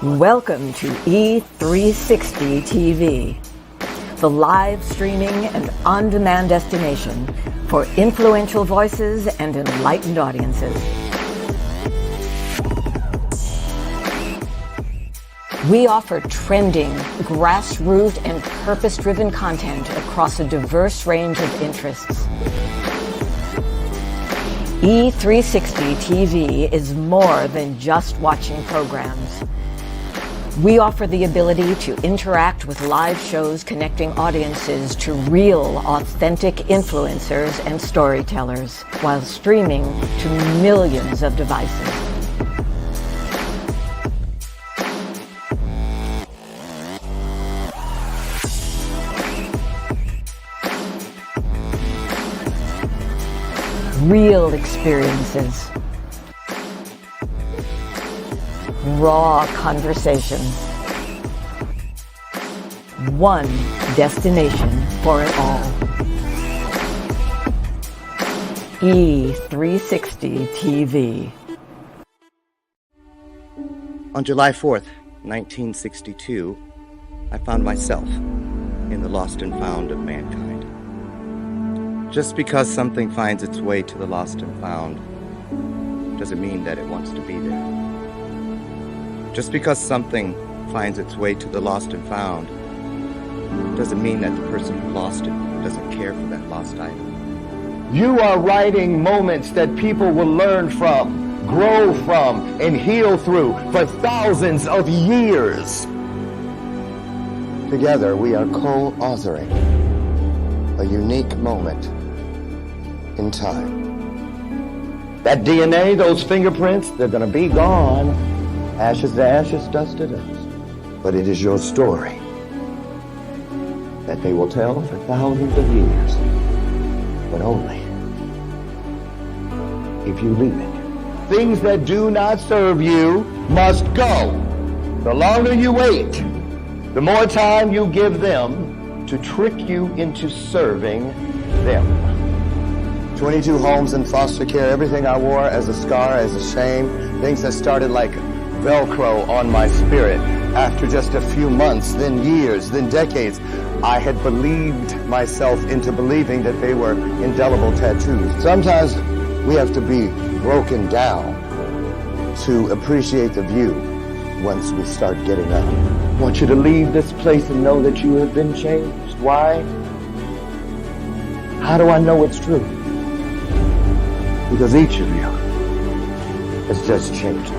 Welcome to E360 TV, the live streaming and on-demand destination for influential voices and enlightened audiences. We offer trending, grassroots, and purpose-driven content across a diverse range of interests. E360 TV is more than just watching programs. We offer the ability to interact with live shows connecting audiences to real, authentic influencers and storytellers while streaming to millions of devices. Real experiences. Raw conversations. One destination for it all. E360 TV. On July 4th, 1962, I found myself in the lost and found of mankind. Just because something finds its way to the lost and found doesn't mean that it wants to be there. Just because something finds its way to the lost and found doesn't mean that the person who lost it doesn't care for that lost item. You are writing moments that people will learn from, grow from, and heal through for thousands of years. Together, we are co-authoring a unique moment in time. That DNA, those fingerprints, they're going to be gone. Ashes to ashes, dust to dust. But it is your story that they will tell for thousands of years. But only if you leave it. Things that do not serve you must go. The longer you wait, the more time you give them to trick you into serving them. 22 homes in foster care, everything I wore as a scar, as a shame, things that started like Velcro on my spirit. After just a few months, then years, then decades, I had believed myself into believing that they were indelible tattoos. Sometimes we have to be broken down to appreciate the view once we start getting up. I want you to leave this place and know that you have been changed. Why? How do I know it's true? Because each of you has just changed.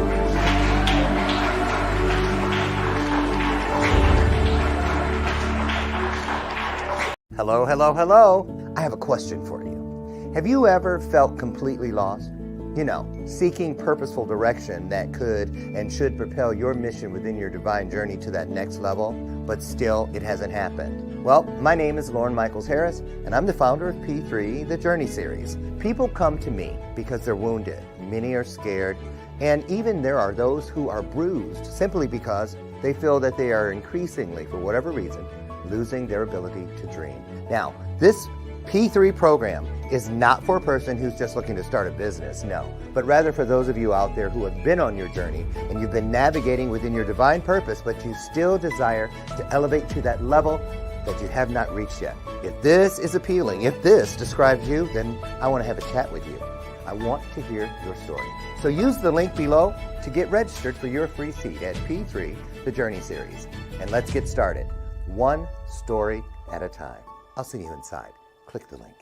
Hello, hello, hello. I have a question for you. Have you ever felt completely lost? You know, seeking purposeful direction that could and should propel your mission within your divine journey to that next level, but still it hasn't happened. Well, my name is Lauren Michaels Harris, and I'm the founder of P3, the Journey Series. People come to me because they're wounded. Many are scared, and even there are those who are bruised simply because they feel that they are increasingly, for whatever reason, losing their ability to dream. Now, this P3 program is not for a person who's just looking to start a business, no, but rather for those of you out there who have been on your journey and you've been navigating within your divine purpose, but you still desire to elevate to that level that you have not reached yet. If this is appealing, if this describes you, then I want to have a chat with you. I want to hear your story. So use the link below to get registered for your free seat at P3, the Journey Series. And let's get started. One story at a time. I'll see you inside. Click the link.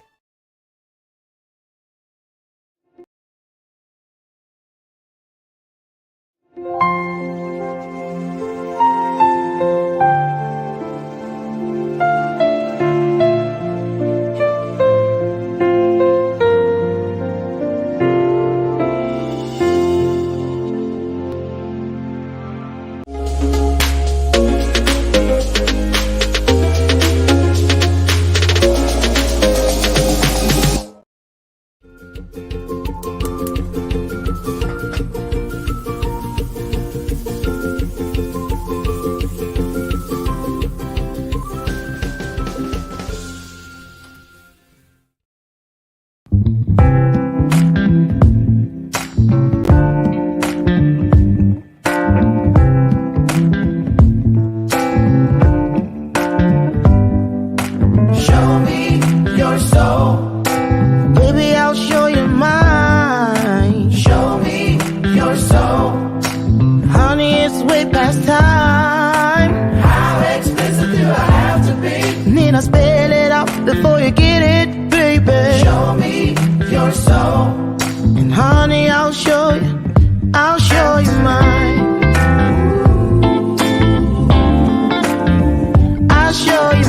before you get it, baby. Show me your soul. And honey, I'll show you mine. I'll show you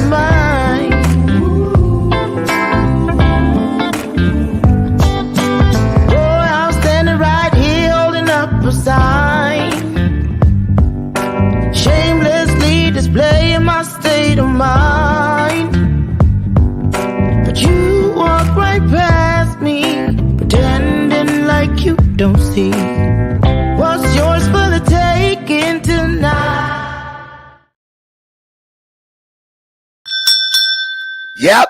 mine. Boy, I'm standing right here holding up a sign, shamelessly displaying my state of mind. But you walk right past me, pretending like you don't see what's yours for the taking tonight. Yep,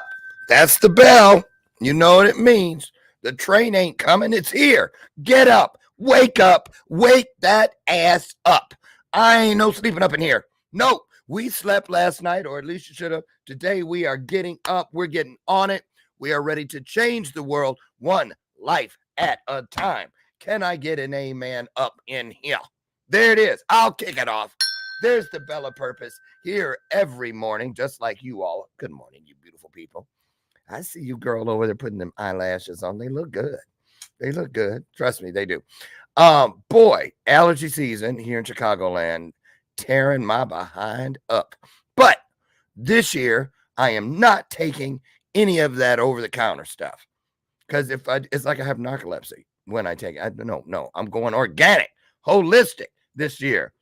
that's the bell. You know what it means. The train ain't coming, it's here. Get up, wake that ass up. I ain't no sleeping up in here. No, we slept last night, or at least you should have. Today we are getting up, we're getting on it. We are ready to change the world one life at a time. Can I get an amen up in here? There it is. I'll kick it off. There's the bell of purpose here every morning, just like you all. Good morning, you beautiful people. I see you girl over there putting them eyelashes on. They look good. They look good. Trust me, they do. Boy, allergy season here in Chicagoland, tearing my behind up. But this year, I am not taking any of that over-the-counter stuff. Because it's like I have narcolepsy when I take it. No, I'm going organic, holistic this year.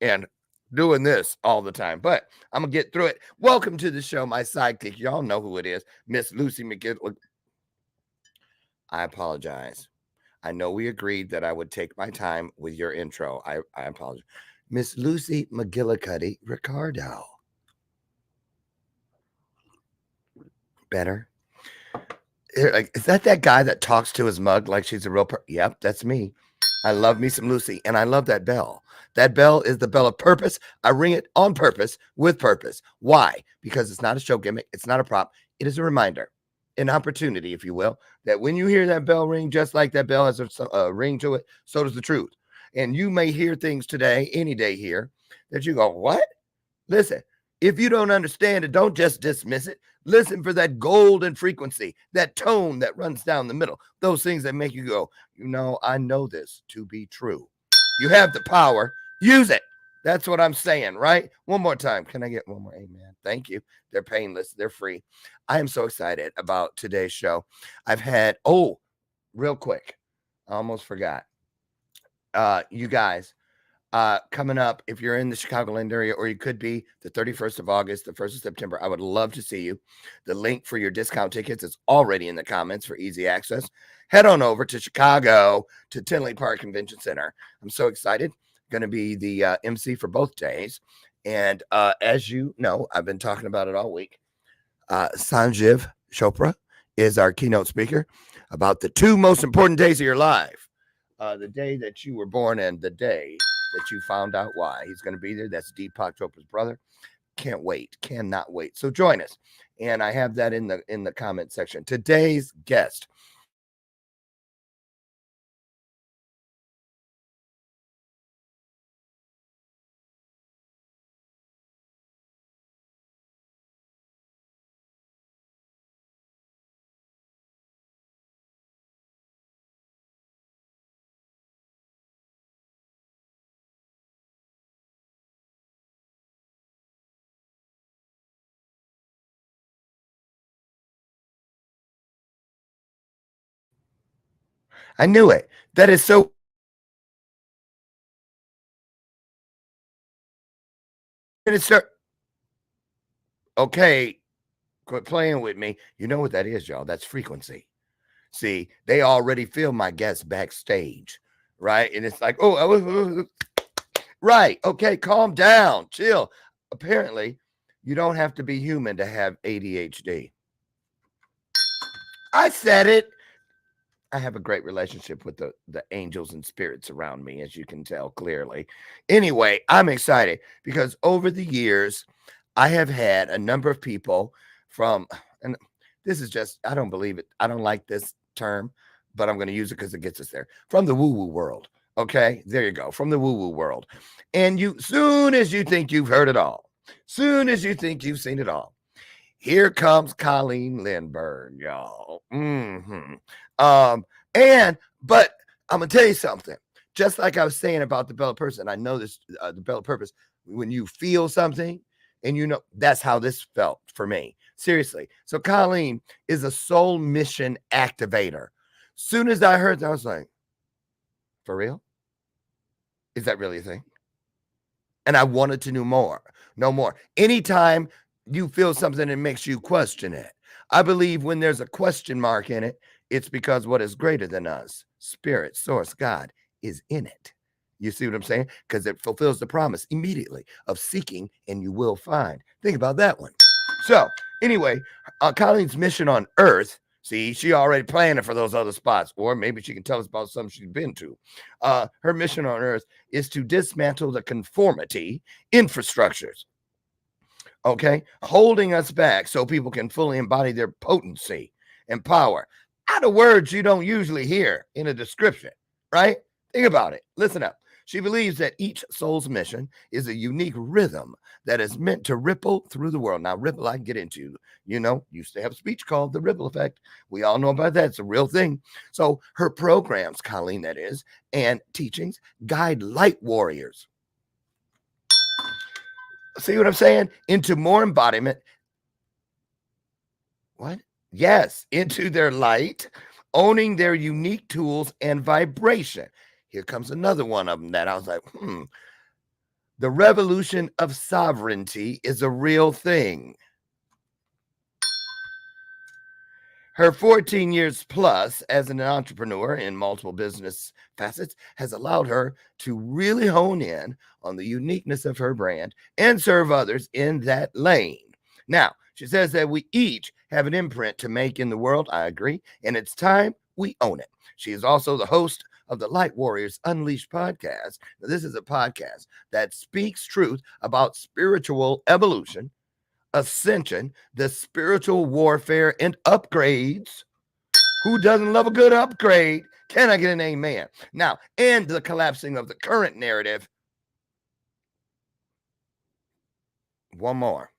And doing this all the time, but I'm gonna get through it. Welcome to the show, my sidekick. Y'all know who it is, Miss Lucy McGill. I apologize. I know we agreed that I would take my time with your intro. I apologize. Miss Lucy McGillicuddy Ricardo. Better? Is that guy that talks to his mug like she's a real person? Yep, that's me. I love me some Lucy, and I love that bell. That bell is the bell of purpose. I ring it on purpose with purpose. Why? Because it's not a show gimmick. It's not a prop. It is a reminder, an opportunity, if you will, that when you hear that bell ring, just like that bell has a ring to it, so does the truth. And you may hear things today, any day here, that you go, what? Listen, if you don't understand it, don't just dismiss it. Listen for that golden frequency, that tone that runs down the middle, those things that make you go, I know this to be true. You have the power. Use it. That's what I'm saying, right? One more time. Can I get one more amen? Thank you. They're painless. They're free. I am so excited about today's show. I've had, real quick, I almost forgot. You guys, coming up, if you're in the Chicagoland area, or you could be the 31st of August, the 1st of September, I would love to see you. The link for your discount tickets is already in the comments for easy access. Head on over to Chicago, to Tinley Park Convention Center. I'm so excited. Going to be the MC for both days. And as you know, I've been talking about it all week. Sanjeev Chopra is our keynote speaker about the two most important days of your life. The day that you were born and the day that you found out why. He's going to be there. That's Deepak Chopra's brother. Can't wait. Cannot wait. So join us. And I have that in the comment section. Today's guest. I knew it. That is so. Okay, quit playing with me. You know what that is, y'all. That's frequency. See, they already feel my guests backstage, right? And it's like, right. Okay, calm down. Chill. Apparently, you don't have to be human to have ADHD. I said it. I have a great relationship with the angels and spirits around me, as you can tell clearly. Anyway, I'm excited because over the years, I have had a number of people from, and this is just, I don't believe it. I don't like this term, but I'm going to use it because it gets us there. From the woo-woo world. Okay, there you go. From the woo-woo world. And soon as you think you've heard it all, soon as you think you've seen it all, Here comes Colleen Lindberg, y'all. But I'm gonna tell you something. Just like I was saying about the Bella person, I know this, the Bella purpose. When you feel something, and you know, that's how this felt for me. Seriously. So Colleen is a soul mission activator. Soon as I heard that, I was like, for real? Is that really a thing? And I wanted to know more. No more. Anytime you feel something that makes you question it, I believe when there's a question mark in it, it's because what is greater than us, spirit, source, God, is in it. You see what I'm saying? Because it fulfills the promise immediately of seeking and you will find. Think about that one. So anyway, Colleen's mission on Earth, see, she already planning for those other spots, or maybe she can tell us about something she's been to. Her mission on Earth is to dismantle the conformity infrastructures, okay, holding us back so people can fully embody their potency and power. Out of words you don't usually hear in a description, right? Think about it. Listen up. She believes that each soul's mission is a unique rhythm that is meant to ripple through the world. Now, ripple, I can get into, used to have a speech called the ripple effect. We all know about that. It's a real thing. So her programs, Colleen, that is, and teachings guide light warriors. See what I'm saying? Into more embodiment. What? Yes, into their light, owning their unique tools and vibration. Here comes another one of them that I was like, The revolution of sovereignty is a real thing. Her 14 years plus as an entrepreneur in multiple business facets has allowed her to really hone in on the uniqueness of her brand and serve others in that lane. Now, she says that we each have an imprint to make in the world. I agree. And it's time we own it. She is also the host of the Light Warriors Unleashed podcast. Now, this is a podcast that speaks truth about spiritual evolution, ascension, the spiritual warfare, and upgrades. Who doesn't love a good upgrade? Can I get an amen? Now, and the collapsing of the current narrative. One more.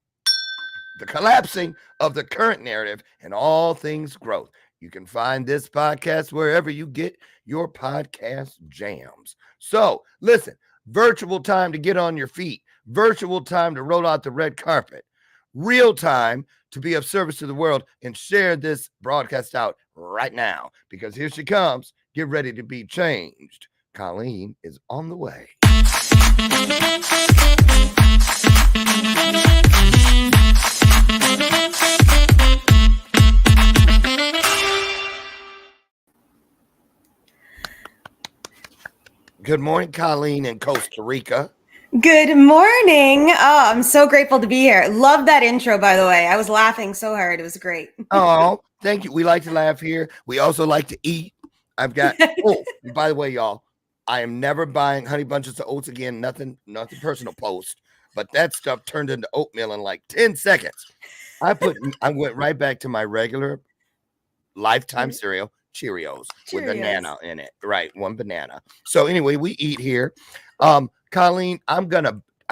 The collapsing of the current narrative and all things growth. You can find this podcast wherever you get your podcast jams. So listen, virtual time to get on your feet, virtual time to roll out the red carpet, real time to be of service to the world, and share this broadcast out right now, because here she comes. Get ready to be changed. Colleen is on the way. Good morning, Colleen in Costa Rica. Good morning. Oh, I'm so grateful to be here. Love that intro, by the way. I was laughing so hard. It was great. Oh, thank you. We like to laugh here. We also like to eat. I've got, by the way, y'all, I am never buying Honey Bunches of Oats again. Nothing personal post, but that stuff turned into oatmeal in like 10 seconds. I went right back to my regular Lifetime cereal, Cheerios with banana in it. Right. One banana. So anyway, we eat here. Colleen, I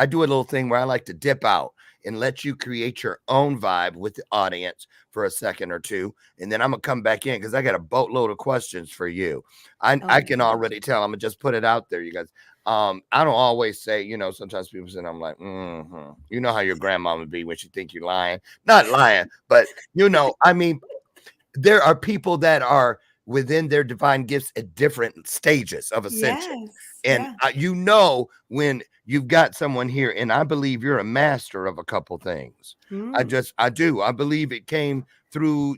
do a little thing where I like to dip out and let you create your own vibe with the audience for a second or two. And then I'm going to come back in because I got a boatload of questions for you. I can already tell. I'm going to just put it out there, you guys. I don't always say, sometimes people say, I'm like, you know how your grandma would be when she think you're lying. Not lying, but, I mean, there are people that are within their divine gifts at different stages of ascension. Yes, and when you've got someone here, and I believe you're a master of a couple things. I do. I believe it came through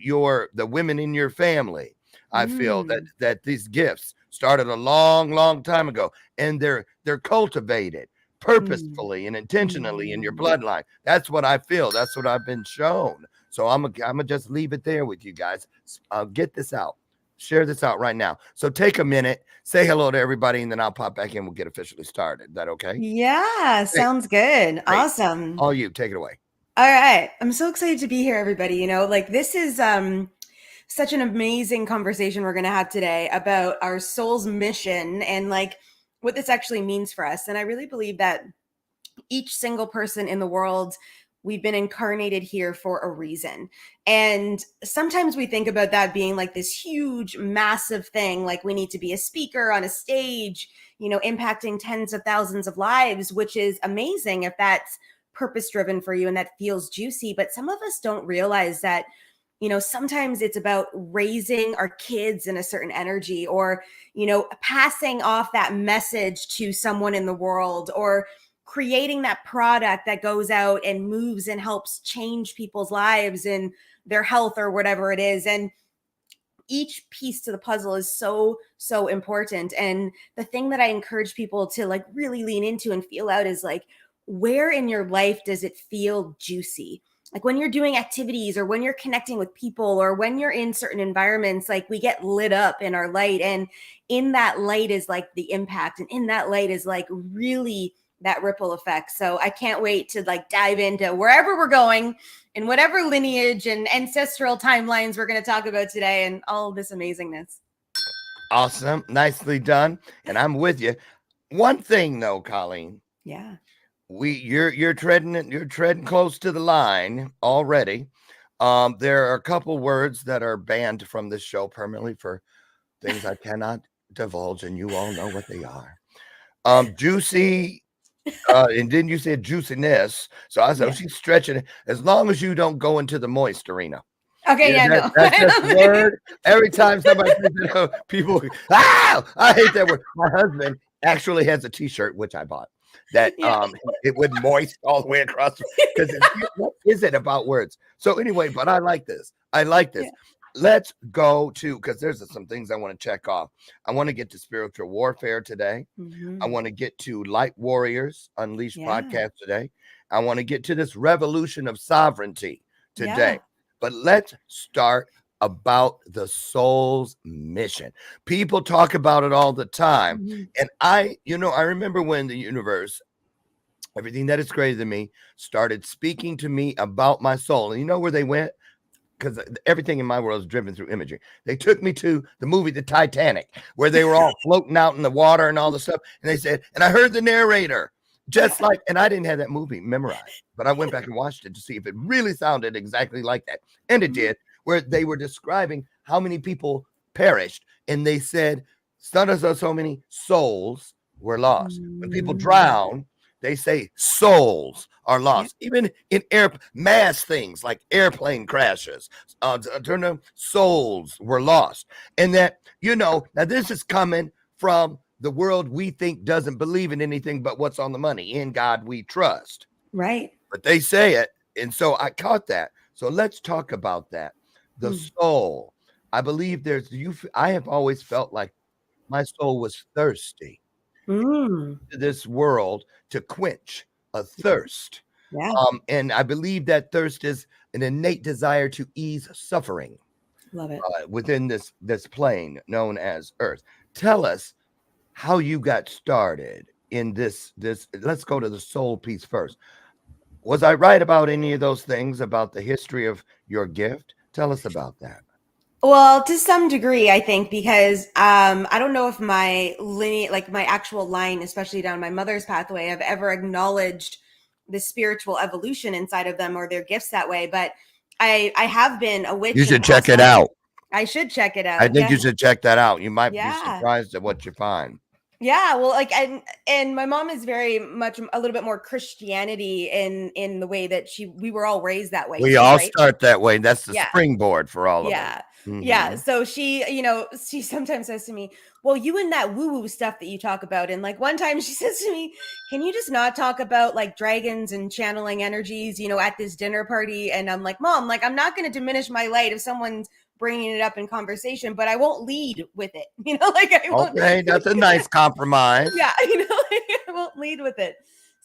the women in your family. I feel that these gifts started a long, long time ago, and they're cultivated purposefully and intentionally in your bloodline. That's what I feel. That's what I've been shown. So I'm gonna just leave it there with you guys. I'll get this out. Share this out right now. So take a minute, say hello to everybody, and then I'll pop back in. We'll get officially started. Is that okay? Yeah, sounds good. Great. Awesome. All you, take it away. All right. I'm so excited to be here, everybody. This is such an amazing conversation we're going to have today about our soul's mission and what this actually means for us. And I really believe that each single person in the world we've been incarnated here for a reason. And sometimes we think about that being like this huge, massive thing, like we need to be a speaker on a stage, impacting tens of thousands of lives, which is amazing if that's purpose driven for you and that feels juicy. But some of us don't realize that, sometimes it's about raising our kids in a certain energy, or, passing off that message to someone in the world, or creating that product that goes out and moves and helps change people's lives and their health or whatever it is. And each piece to the puzzle is so, so important. And the thing that I encourage people to like really lean into and feel out is like, where in your life does it feel juicy? Like when you're doing activities, or when you're connecting with people, or when you're in certain environments, like we get lit up in our light. And in that light is like the impact. And in that light is like really that ripple effect. So I can't wait to like dive into wherever we're going, in whatever lineage and ancestral timelines we're going to talk about today, and all this amazingness. Awesome. Nicely done. And I'm with you. One thing though, Colleen. Yeah. You're treading close to the line already. There are a couple words that are banned from this show permanently for things I cannot divulge, and you all know what they are. Juicy, and then you said juiciness. So I said, Yeah. she's stretching it. As long as you don't go into the moist arena. Okay, no. That's just a word. Every time somebody says it, people, I hate that word. My husband actually has a T-shirt, which I bought, that it would moist all the way across, because what is it about words? So anyway, but I like this. Yeah. Let's go to, because there's some things I want to check off. I want to get to spiritual warfare today. I want to get to Light Warriors Unleashed podcast today. I want to get to this revolution of sovereignty today. But let's start about the soul's mission. People talk about it all the time. And I remember when the universe, everything that is greater than me, started speaking to me about my soul. And you know where they went? Because everything in my world is driven through imagery. They took me to the movie The Titanic, where they were all floating out in the water and all the stuff. And they said, and I heard the narrator, just like, and I didn't have that movie memorized, but I went back and watched it to see if it really sounded exactly like that. And it did, where they were describing how many people perished. And they said, so many souls were lost. When people drown, they say souls are lost. Even in mass things like airplane crashes, souls were lost. And that, now this is coming from the world we think doesn't believe in anything but what's on the money. In God we trust. Right. But they say it. And so I caught that. So let's talk about that. The soul. I believe I have always felt like my soul was thirsty to this world to quench a thirst. And I believe that thirst is an innate desire to ease suffering. Love it. Within this plane known as Earth. Tell us how you got started in this. Let's go to the soul piece first. Was I right about any of those things about the history of your gift? Tell us about that. Well, to some degree, I think, because I don't know if my lineage, like my actual line, especially down my mother's pathway, have ever acknowledged the spiritual evolution inside of them or their gifts that way. But I have been a witch. You should check it out. I should check it out. I think you should check that out. You might be surprised at what you find. Yeah, well, like, and my mom is very much a little bit more Christianity in the way that we were all raised that way. We all start that way. That's the springboard for all of us. Yeah. So she sometimes says to me, well, you and that woo-woo stuff that you talk about. And like one time she says to me, can you just not talk about like dragons and channeling energies, at this dinner party? And I'm like, Mom, like, I'm not going to diminish my light if someone's bringing it up in conversation, but I won't lead with it. Like I won't. Okay, that's a nice compromise. Yeah, I won't lead with it.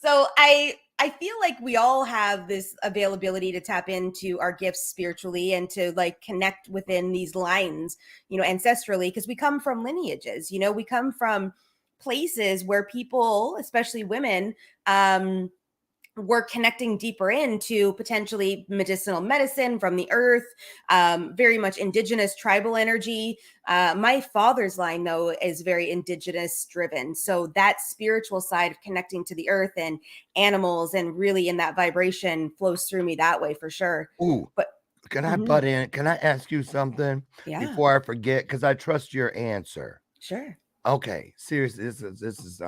So I feel like we all have this availability to tap into our gifts spiritually and to like connect within these lines, ancestrally, because we come from lineages, we come from places where people, especially women, we're connecting deeper into potentially medicinal medicine from the earth, very much indigenous tribal energy. My father's line, though, is very indigenous driven. So that spiritual side of connecting to the earth and animals and really in that vibration flows through me that way for sure. Ooh, But can I butt in? Can I ask you something before I forget? Because I trust your answer. Sure. Okay, seriously, this is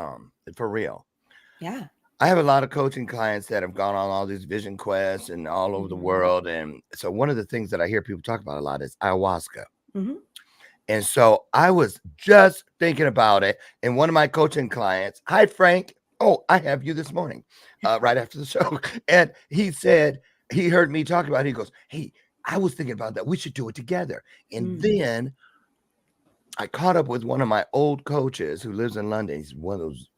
for real. Yeah. I have a lot of coaching clients that have gone on all these vision quests and all over the world. And so one of the things that I hear people talk about a lot is ayahuasca. And so I was just thinking about it. And one of my coaching clients, hi, Frank. Oh, I have you this morning, right after the show. And he said, he heard me talking about it. He goes, hey, I was thinking about that. We should do it together. And then I caught up with one of my old coaches who lives in London. He's one of those,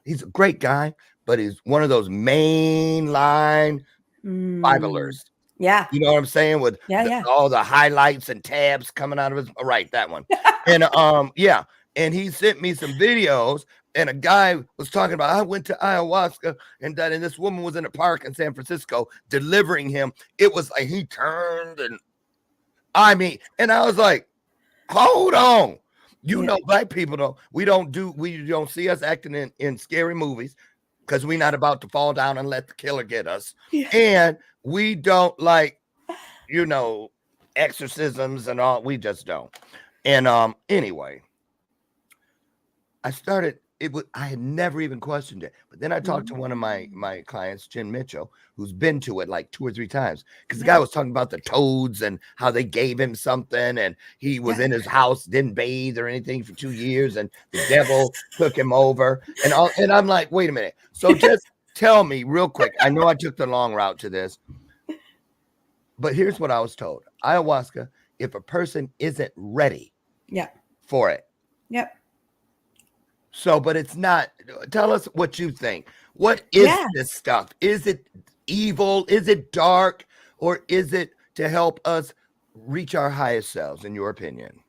he's a great guy, but he's one of those mainline Biblers. Yeah. You know what I'm saying? With all the highlights and tabs coming out of his, right, that one. And yeah. And he sent me some videos, and a guy was talking about, I went to ayahuasca, and this woman was in a park in San Francisco delivering him. It was like he turned, and I mean, and I was like, hold on. You know, black people we don't see us acting in scary movies because we're not about to fall down and let the killer get us. And we don't like, you know, exorcisms and all. We just don't. And anyway, I had never even questioned it. But then I talked to one of my clients, Jen Mitchell, who's been to it like 2 or 3 times. Because the guy was talking about the toads and how they gave him something. And he was in his house, didn't bathe or anything for 2 years. And the devil took him over. And I'm like, wait a minute. So just tell me real quick. I know I took the long route to this. But here's what I was told. Ayahuasca, if a person isn't ready for it. So, but it's not. Tell us what you think. What is this stuff? Is it evil? Is it dark? Or is it to help us reach our highest selves, in your opinion?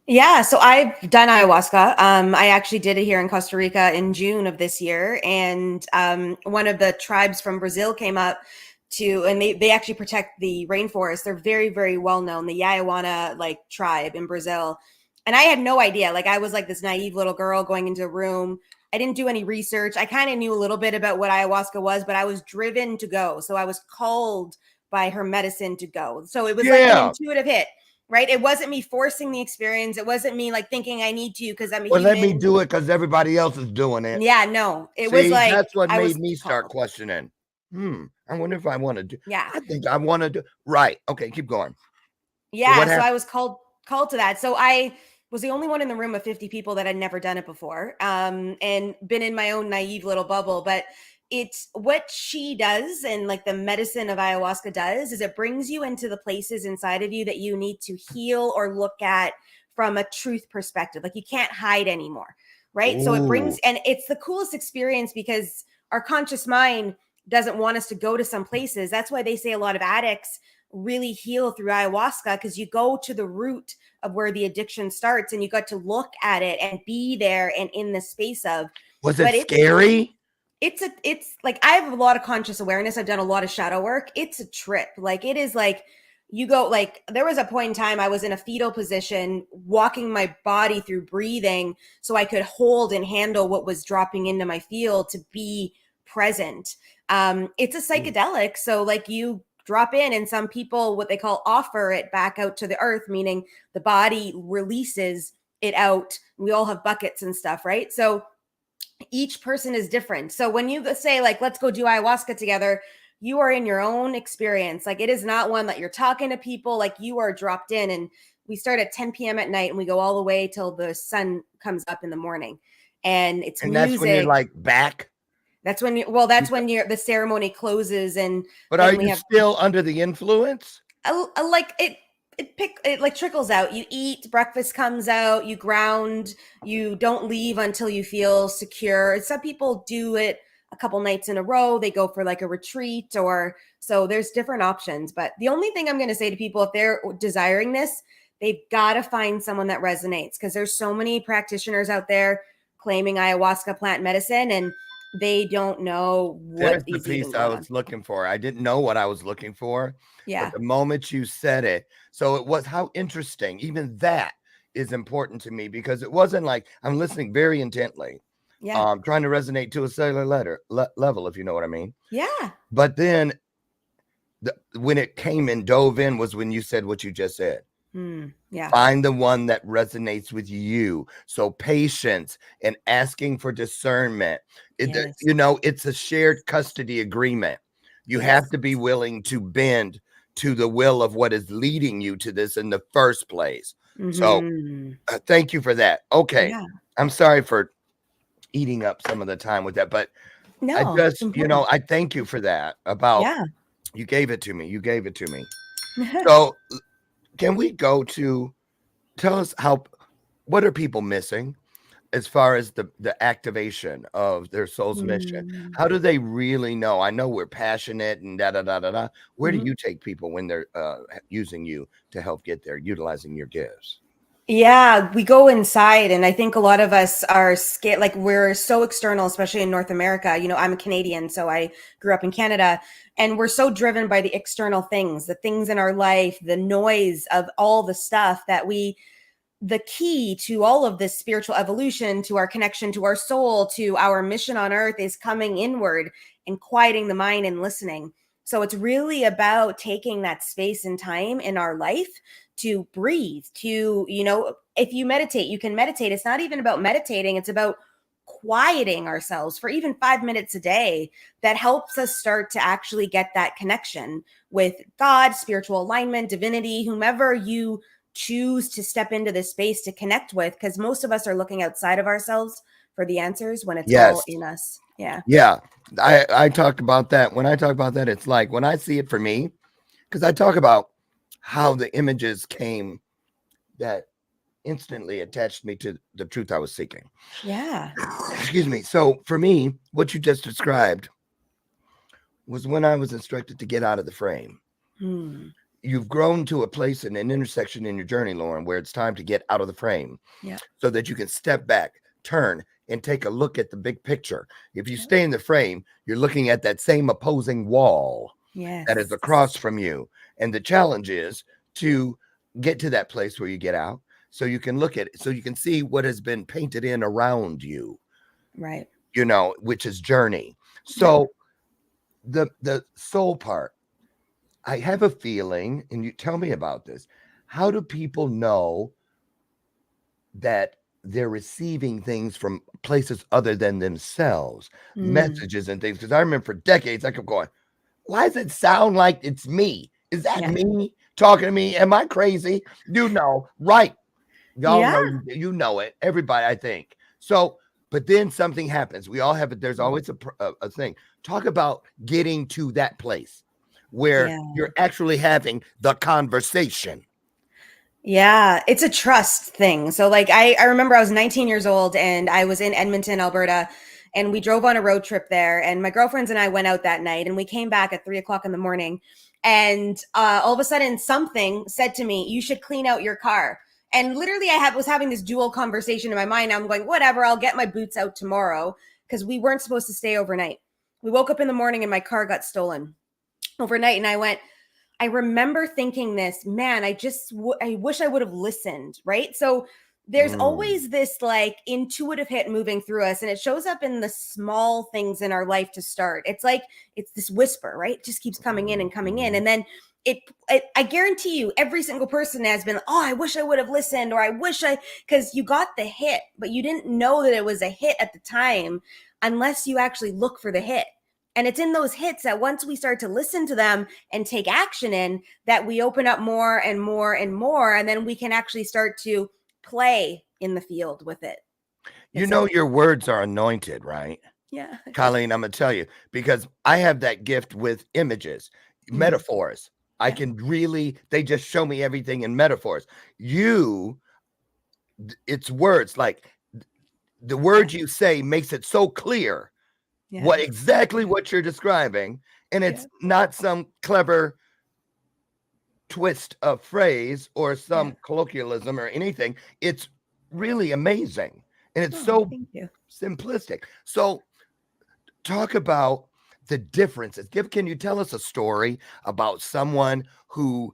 Yeah, so I've done ayahuasca. I actually did it here in Costa Rica in June of this year. And one of the tribes from Brazil came up and they actually protect the rainforest. They're very, very well known, the Yayawana tribe in Brazil. And I had no idea. I was like this naive little girl going into a room. I didn't do any research. I kind of knew a little bit about what ayahuasca was, but I was driven to go. So I was called by her medicine to go. So it was like an intuitive hit, right? It wasn't me forcing the experience. It wasn't me thinking I need to because I'm a human. Let me do it because everybody else is doing it. Yeah, no. It was like that's what made me start questioning. I wonder if I want to do. Yeah. I think I want to do. Right. Okay, keep going. Yeah. So I was called to that. So I was the only one in the room of 50 people that had never done it before, and been in my own naive little bubble. But it's what she does, and the medicine of ayahuasca does, is it brings you into the places inside of you that you need to heal or look at from a truth perspective. You can't hide anymore, right? Ooh. So it brings, and it's the coolest experience because our conscious mind doesn't want us to go to some places. That's why they say a lot of addicts really heal through ayahuasca, because you go to the root of where the addiction starts and you got to look at it and be there and in the space of. Was it scary? It's I have a lot of conscious awareness. I've done a lot of shadow work. It's a trip. It is you go, there was a point in time I was in a fetal position, walking my body through breathing so I could hold and handle what was dropping into my field to be present. It's a psychedelic. So you drop in, and some people, what they call, offer it back out to the earth, meaning the body releases it out. We all have buckets and stuff, right? So each person is different. So when you say let's go do ayahuasca together, you are in your own experience. It is not one that you're talking to people. You are dropped in, and we start at 10 p.m. at night and we go all the way till the sun comes up in the morning. And it's music. That's when you're back. That's when the ceremony closes. But are you still under the influence? It trickles out. You eat, breakfast comes out, you ground, you don't leave until you feel secure. Some people do it a couple nights in a row. They go for a retreat, so there's different options. But the only thing I'm going to say to people, if they're desiring this, they've got to find someone that resonates, because there's so many practitioners out there claiming ayahuasca plant medicine, and they don't know what There's the is even piece I going on. was looking for. I didn't know what I was looking for, Yeah. but the moment you said it, so it was how interesting. Even that is important to me because it wasn't like I'm listening very intently, Yeah. trying to resonate to a cellular level, if you know what I mean. Yeah. But then when it came and dove in was when you said what you just said. Yeah. Find the one that resonates with you. So patience and asking for discernment. Yes. You know, it's a shared custody agreement. You have to be willing to bend to the will of what is leading you to this in the first place. So thank you for that. Okay. Yeah. I'm sorry for eating up some of the time with that, but No, I it's just, you know, important. I thank you for that about Yeah. you gave it to me. You gave it to me. So can we go to tell us what are people missing as far as the activation of their soul's mission? How do they really know? I know we're passionate and da da da da da. Where do you take people when they're using you to help get there, utilizing your gifts? Yeah, we go inside, and I think a lot of us are scared. Like, we're so external, especially in North America. You know, I'm a Canadian, so I grew up in Canada, and we're so driven by the external things, the things in our life, the noise of all the stuff that the key to all of this spiritual evolution, to our connection to our soul, to our mission on earth is coming inward and quieting the mind and listening. So it's really about taking that space and time in our life to breathe, to, you know, if you meditate, you can meditate. It's not even about meditating, it's about quieting ourselves for even 5 minutes a day. That helps us start to actually get that connection with God, spiritual alignment, divinity, whomever you choose to step into this space to connect with, because most of us are looking outside of ourselves for the answers when it's all in us. Yeah. Yeah. I talk about that. When I talk about that, it's like when I see it for me, because I talk about how the images came that instantly attached me to the truth I was seeking. Yeah. Excuse me. So for me, what you just described was when I was instructed to get out of the frame. You've grown to a place in an intersection in your journey, Lauren, where it's time to get out of the frame. Yeah. So that you can step back, turn, and take a look at the big picture. If you stay in the frame, you're looking at that same opposing wall that is across from you. And the challenge is to get to that place where you get out so you can look at it, so you can see what has been painted in around you. Right. You know, which is journey. So the soul part, I have a feeling, and you tell me about this. How do people know that they're receiving things from places other than themselves, messages and things? Because I remember for decades, I kept going, why does it sound like it's me? Is that me talking to me? Am I crazy? You know, right. Y'all know, you know it. Everybody, I think. So, but then something happens. We all have it. There's always a thing. Talk about getting to that place where you're actually having the conversation. Yeah, it's a trust thing. So like I remember I was 19 years old and I was in Edmonton, Alberta, and we drove on a road trip there. And my girlfriends and I went out that night and we came back at 3:00 in the morning. And all of a sudden something said to me, you should clean out your car. And literally was having this dual conversation in my mind. I'm going, whatever, I'll get my boots out tomorrow, because we weren't supposed to stay overnight. We woke up in the morning and my car got stolen overnight. And I remember thinking this, man, I wish I would have listened, right? So there's always this like intuitive hit moving through us, and it shows up in the small things in our life to start. It's like, it's this whisper, right? It just keeps coming in and coming in. And then I guarantee you, every single person has been, oh, I wish I would have listened, or because you got the hit, but you didn't know that it was a hit at the time unless you actually look for the hit. And it's in those hits that once we start to listen to them and take action in, that we open up more and more and more. And then we can actually start to play in the field with it. You know, your words are anointed, right? Yeah. Colleen, I'm going to tell you, because I have that gift with images, metaphors. I can really, they just show me everything in metaphors. It's words, like the word you say makes it so clear what you're describing. And it's not some clever twist of phrase or some colloquialism or anything. It's really amazing. And it's so simplistic. So talk about the differences. Can you tell us a story about someone who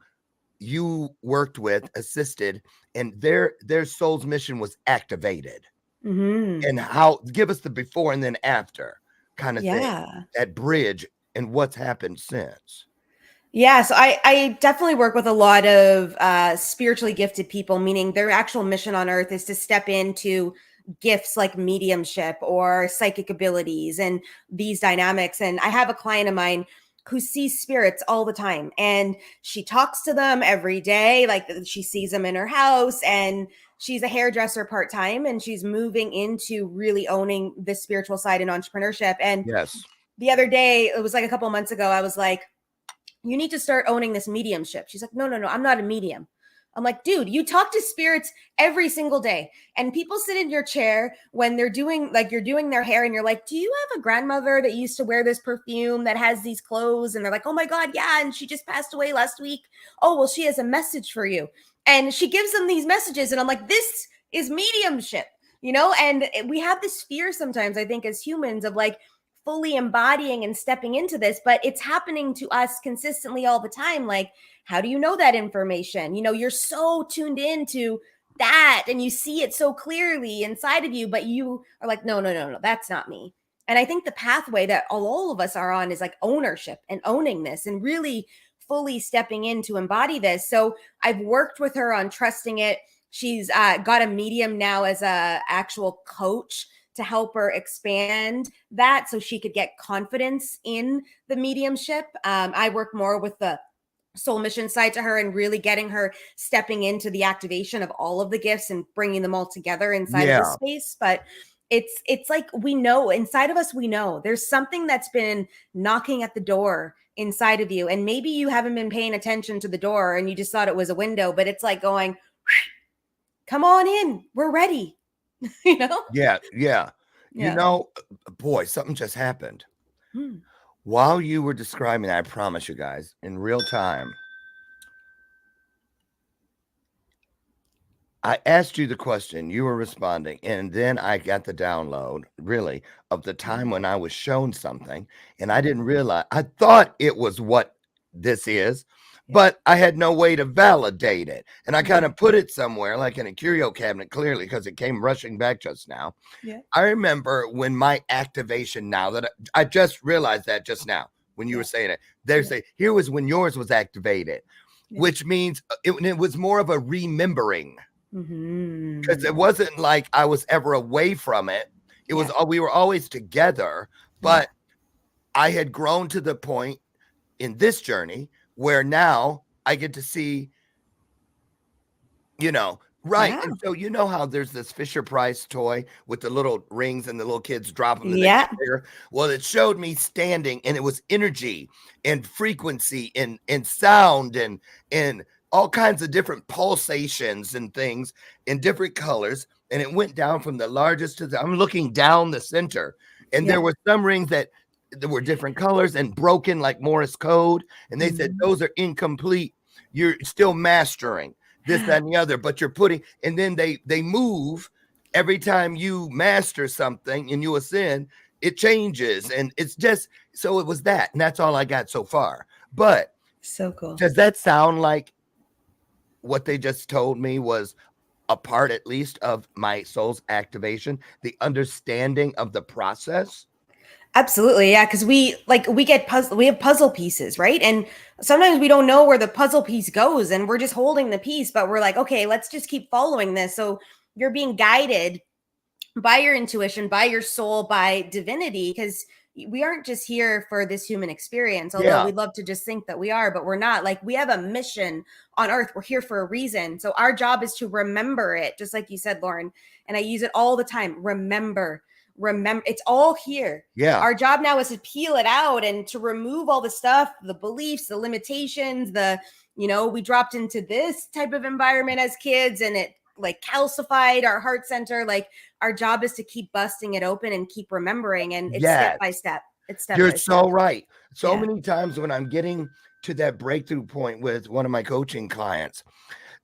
you worked with, assisted, and their soul's mission was activated? Mm-hmm. And how, give us the before and then after kind of thing, Yeah. that bridge, and what's happened since. Yeah, so I definitely work with a lot of spiritually gifted people, meaning their actual mission on earth is to step into gifts like mediumship or psychic abilities and these dynamics. And I have a client of mine who sees spirits all the time, and she talks to them every day. Like, she sees them in her house, and she's a hairdresser part-time, and she's moving into really owning the spiritual side and entrepreneurship. And Yes. the other day, it was like a couple months ago, I was like, you need to start owning this mediumship. She's like, no, I'm not a medium. I'm like, dude, you talk to spirits every single day, and people sit in your chair when they're doing, like, you're doing their hair, and you're like, do you have a grandmother that used to wear this perfume that has these clothes? And they're like, oh my God, yeah. And she just passed away last week. Oh, well, she has a message for you. And she gives them these messages. And I'm like, this is mediumship, and we have this fear sometimes, I think, as humans, of like, fully embodying and stepping into this, but it's happening to us consistently all the time. Like, how do you know that information? You're so tuned into that, and you see it so clearly inside of you, but you are like, no, that's not me. And I think the pathway that all of us are on is like ownership and owning this and really fully stepping in to embody this. So I've worked with her on trusting it. She's got a medium now as a actual coach to help her expand that so she could get confidence in the mediumship. I work more with the soul mission side to her and really getting her stepping into the activation of all of the gifts and bringing them all together inside of the space. But it's like, we know inside of us, we know there's something that's been knocking at the door inside of you. And maybe you haven't been paying attention to the door and you just thought it was a window, but it's like going, come on in, we're ready. Yeah. Boy, something just happened. While you were describing, I promise you guys, in real time, I asked you the question, you were responding, and then I got the download, really, of the time when I was shown something, and I didn't realize, I thought it was what this is, but I had no way to validate it. And I kind of put it somewhere, like in a curio cabinet, clearly, because it came rushing back just now. Yeah. I remember when my activation, now that I just realized that just now, when you were saying it, they say, here was when yours was activated, which means it was more of a remembering. Because it wasn't like I was ever away from it. It was, we were always together, but I had grown to the point in this journey where now I get to see, right. Yeah. And so how there's this Fisher-Price toy with the little rings and the little kids drop them. Yeah. Well, it showed me standing, and it was energy and frequency and sound and all kinds of different pulsations and things in different colors. And it went down from the largest to I'm looking down the center. And there were some rings that there were different colors and broken like Morse code. And they said, those are incomplete. You're still mastering this, that, and the other, but you're putting, and then they move every time you master something and you ascend, it changes. And it's just, so it was that. And that's all I got so far. But so cool. Does that sound like what they just told me was a part, at least, of my soul's activation, the understanding of the process? Absolutely. Yeah. Cause we get we have puzzle pieces, right? And sometimes we don't know where the puzzle piece goes and we're just holding the piece, but we're like, okay, let's just keep following this. So you're being guided by your intuition, by your soul, by divinity, because we aren't just here for this human experience, although we'd love to just think that we are, but we're not. Like, we have a mission on earth. We're here for a reason. So our job is to remember it, just like you said, Lauren. And I use it all the time. Remember, it's all here. Yeah. Our job now is to peel it out and to remove all the stuff, the beliefs, the limitations, we dropped into this type of environment as kids and it like calcified our heart center. Like, our job is to keep busting it open and keep remembering. And it's step by step. It's step by step. You're so right. So many times when I'm getting to that breakthrough point with one of my coaching clients,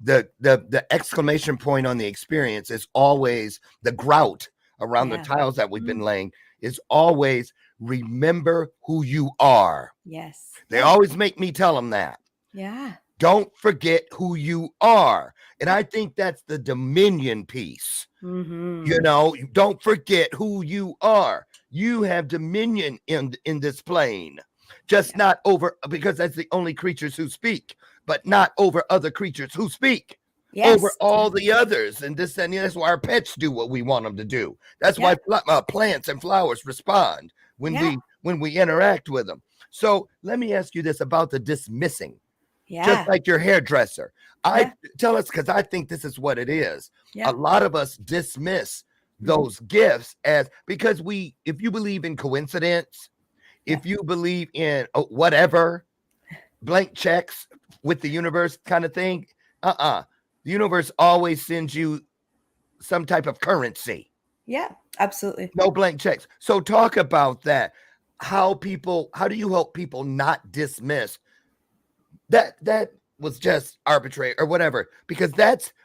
the exclamation point on the experience is always the grout around the tiles that we've been laying is always remember who you are. Yes. They always make me tell them that. Yeah. Don't forget who you are. And I think that's the dominion piece. Mm-hmm. You know, don't forget who you are. You have dominion in this plane, just not over, because that's the only creatures who speak, but not over other creatures who speak. Yes. Over all the others, and this and that's why our pets do what we want them to do. That's why plants and flowers respond when we interact with them. So let me ask you this about the dismissing. Just like your hairdresser. Tell us, because I think this is what it is. A lot of us dismiss those gifts as, because if you believe in coincidence, if you believe in whatever, blank checks with the universe kind of thing, the universe always sends you some type of currency. Yeah, absolutely. No blank checks. So talk about that. How do you help people not dismiss that was just arbitrary or whatever? Because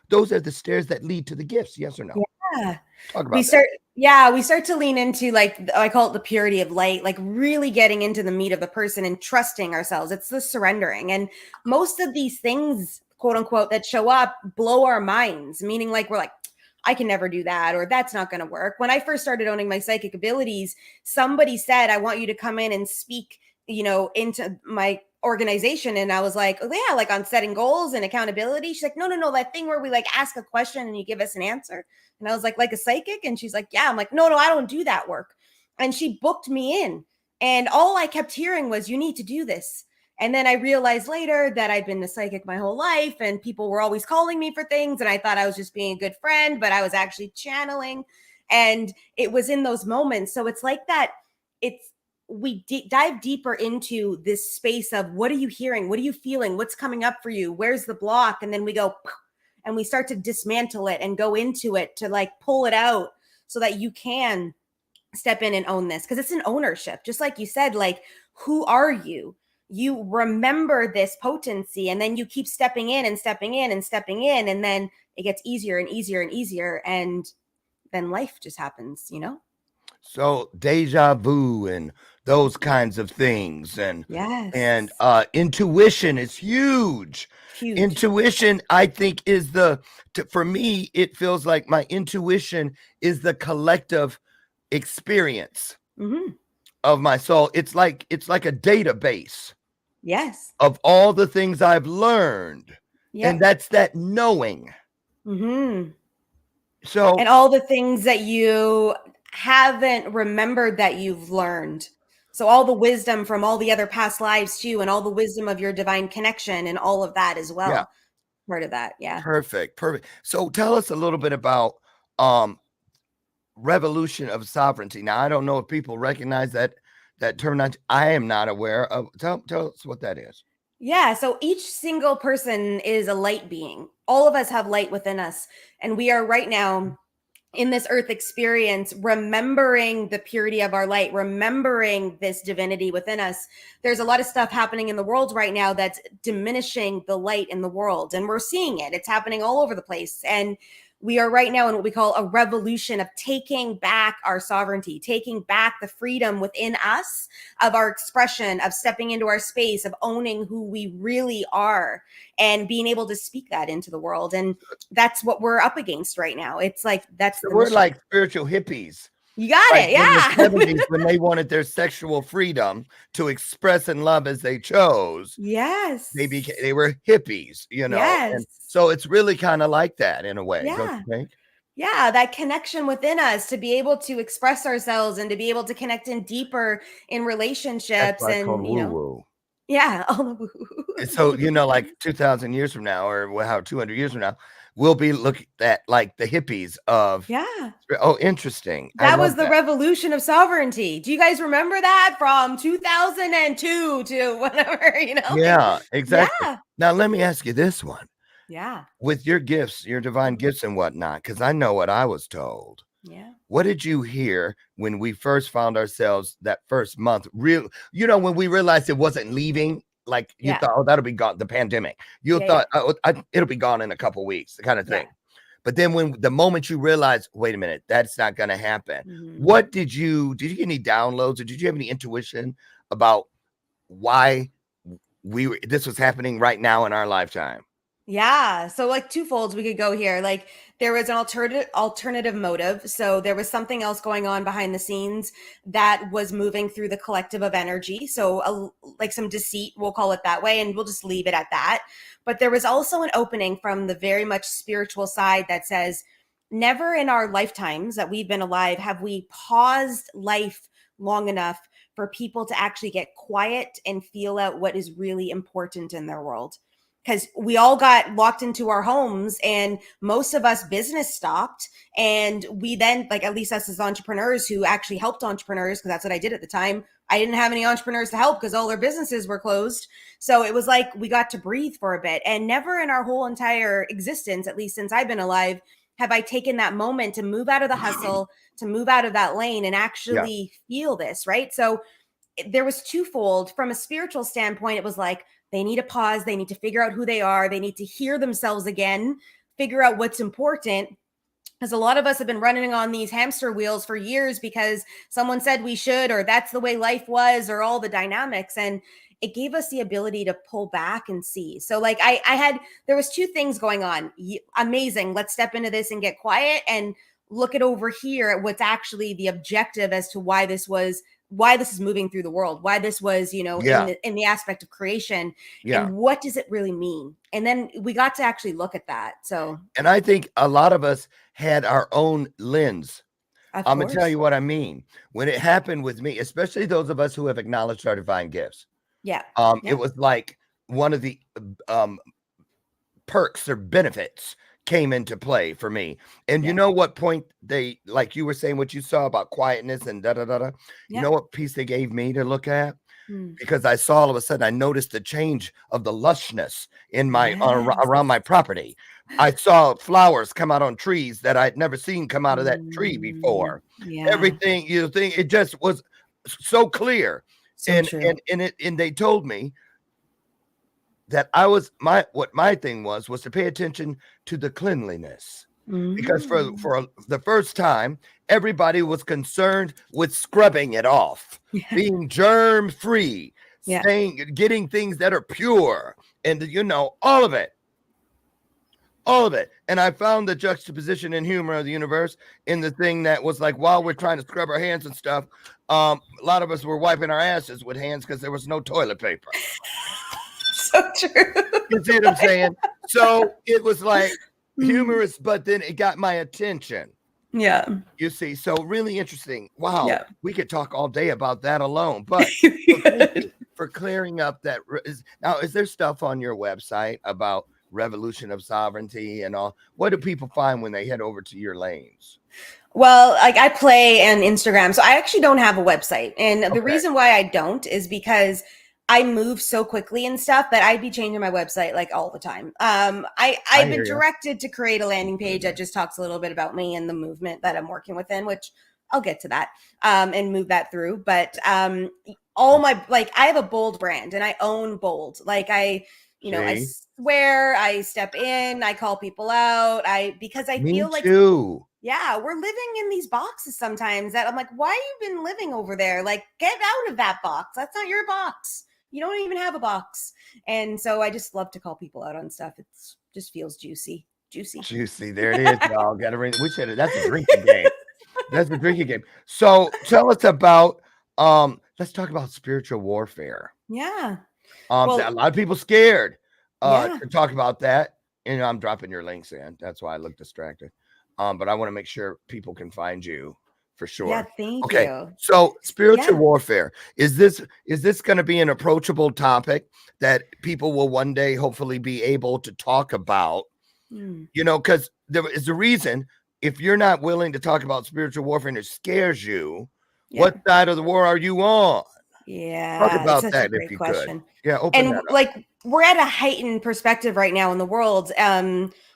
those are the stairs that lead to the gifts. Yes or no? Yeah. Talk about we start to lean into, like, I call it the purity of light, like really getting into the meat of the person and trusting ourselves. It's the surrendering. And most of these things, quote unquote, that show up blow our minds, meaning like we're like, I can never do that, or that's not going to work. When I first started owning my psychic abilities, somebody said, I want you to come in and speak, into my organization. And I was like, oh yeah, like on setting goals and accountability. She's like, no, that thing where we like ask a question and you give us an answer. And I was like a psychic? And she's like, yeah. I'm like, no, I don't do that work. And she booked me in. And all I kept hearing was, you need to do this. And then I realized later that I'd been a psychic my whole life, and people were always calling me for things. And I thought I was just being a good friend, but I was actually channeling. And it was in those moments. So it's like that. We dive deeper into this space of, what are you hearing? What are you feeling? What's coming up for you? Where's the block? And then we go, and we start to dismantle it and go into it to like pull it out so that you can step in and own this. Because it's an ownership. Just like you said, like, who are you? You remember this potency, and then you keep stepping in and stepping in and stepping in. And then it gets easier and easier and easier. And then life just happens, So deja vu and those kinds of things. And intuition is huge. Intuition, I think, is for me, it feels like my intuition is the collective experience of my soul. It's like a database. Yes. Of all the things I've learned. And that's that knowing. So, and all the things that you haven't remembered that you've learned. So all the wisdom from all the other past lives too, and all the wisdom of your divine connection and all of that as well. Yeah. Part of that. Yeah. Perfect. So tell us a little bit about revolution of sovereignty. Now, I don't know if people recognize that term. I am not aware of. Tell us what that is. Yeah. So each single person is a light being. All of us have light within us. And we are right now in this earth experience, remembering the purity of our light, remembering this divinity within us. There's a lot of stuff happening in the world right now that's diminishing the light in the world. And we're seeing it. It's happening all over the place. And we are right now in what we call a revolution of taking back our sovereignty, taking back the freedom within us of our expression, of stepping into our space, of owning who we really are and being able to speak that into the world. And that's what we're up against right now. It's like, we're like spiritual hippies. You got it. Yeah. In the 70s, when they wanted their sexual freedom to express and love as they chose. Yes. They were hippies, Yes. And so it's really kind of like that in a way. Yeah. Don't you think? Yeah. That connection within us to be able to express ourselves and to be able to connect in deeper in relationships. And, woo-woo. Yeah. All the woo. So, like 2,000 years from now, or 200 years from now, we'll be looking at like the hippies of. Yeah. Oh, interesting. That was the revolution of sovereignty. Do you guys remember that from 2002 to whatever, Yeah, exactly. Yeah. Now, let me ask you this one. Yeah. With your gifts, your divine gifts and whatnot, because I know what I was told. Yeah. What did you hear when we first found ourselves that first month? When we realized it wasn't leaving, like you thought, oh, that'll be gone. The pandemic. You thought, oh, it'll be gone in a couple weeks, kind of thing. But then when the moment you realize, wait a minute, that's not going to happen. Mhm. What did you get any downloads, or did you have any intuition about why this was happening right now in our lifetime? Yeah. So like twofolds we could go here. Like there was an alternative motive. So there was something else going on behind the scenes that was moving through the collective of energy. So like some deceit, we'll call it that way, and we'll just leave it at that. But there was also an opening from the very much spiritual side that says, never in our lifetimes that we've been alive have we paused life long enough for people to actually get quiet and feel out what is really important in their world. Because we all got locked into our homes, and most of us business stopped. And we then, like, at least us as entrepreneurs who actually helped entrepreneurs, because that's what I did at the time. I didn't have any entrepreneurs to help because all their businesses were closed. So it was like we got to breathe for a bit. And never in our whole entire existence, at least since I've been alive, have I taken that moment to move out of the hustle, to move out of that lane and actually feel this, right? So there was twofold. From a spiritual standpoint, it was like, they need a pause. They need to figure out who they are. They need to hear themselves again, figure out what's important. Because a lot of us have been running on these hamster wheels for years because someone said we should, or that's the way life was, or all the dynamics. And it gave us the ability to pull back and see. So like there was two things going on. Amazing. Let's step into this and get quiet and look at over here at what's actually the objective as to why this is moving through the world, why this was, in the aspect of creation, and what does it really mean? And then we got to actually look at that. So, and I think a lot of us had our own lens. I'm going to tell you what I mean. When it happened with me, especially those of us who have acknowledged our divine gifts. It was like one of the perks or benefits came into play for me. And you know what point they, like you were saying, what you saw about quietness and you know what piece they gave me to look at? Because I saw all of a sudden, I noticed the change of the lushness in my around my property. I saw flowers come out on trees that I'd never seen come out of that tree before. Everything it just was so clear. So and they told me that my thing was to pay attention to the cleanliness, because for the first time, everybody was concerned with scrubbing it off, being germ free, getting things that are pure, and all of it. And I found the juxtaposition and humor of the universe in the thing that was like, while we're trying to scrub our hands and stuff, a lot of us were wiping our asses with hands because there was no toilet paper. So true. You see what I'm saying? So it was like humorous, but then it got my attention. Yeah. You see, so really interesting. Wow. Yeah. We could talk all day about that alone, but for clearing up that. Is there stuff on your website about revolution of sovereignty and all? What do people find when they head over to your lanes? Well, like I play on Instagram, so I actually don't have a website. And the reason why I don't is because I move so quickly and stuff that I'd be changing my website like all the time. I've been directed to create a landing page that just talks a little bit about me and the movement that I'm working within, which I'll get to that and move that through. But all my, like, I have a bold brand and I own bold. Like I swear, I step in, I call people out. Because I feel like, yeah, we're living in these boxes sometimes that I'm like, why have you been living over there? Like, get out of that box. That's not your box. You don't even have a box. And so I just love to call people out on stuff. It just feels juicy. There it is, y'all. Gotta ring. That's a drinking game. That's a drinking game. So tell us about let's talk about spiritual warfare. Yeah. A lot of people scared to talk about that. And I'm dropping your links in. That's why I look distracted. But I want to make sure people can find you for sure. Yeah, thank you. So spiritual warfare, is this going to be an approachable topic that people will one day hopefully be able to talk about? Because there is a reason. If you're not willing to talk about spiritual warfare and it scares you, what side of the war are you on? Yeah, talk about that if you could. Yeah, open that up. Like we're at a heightened perspective right now in the world.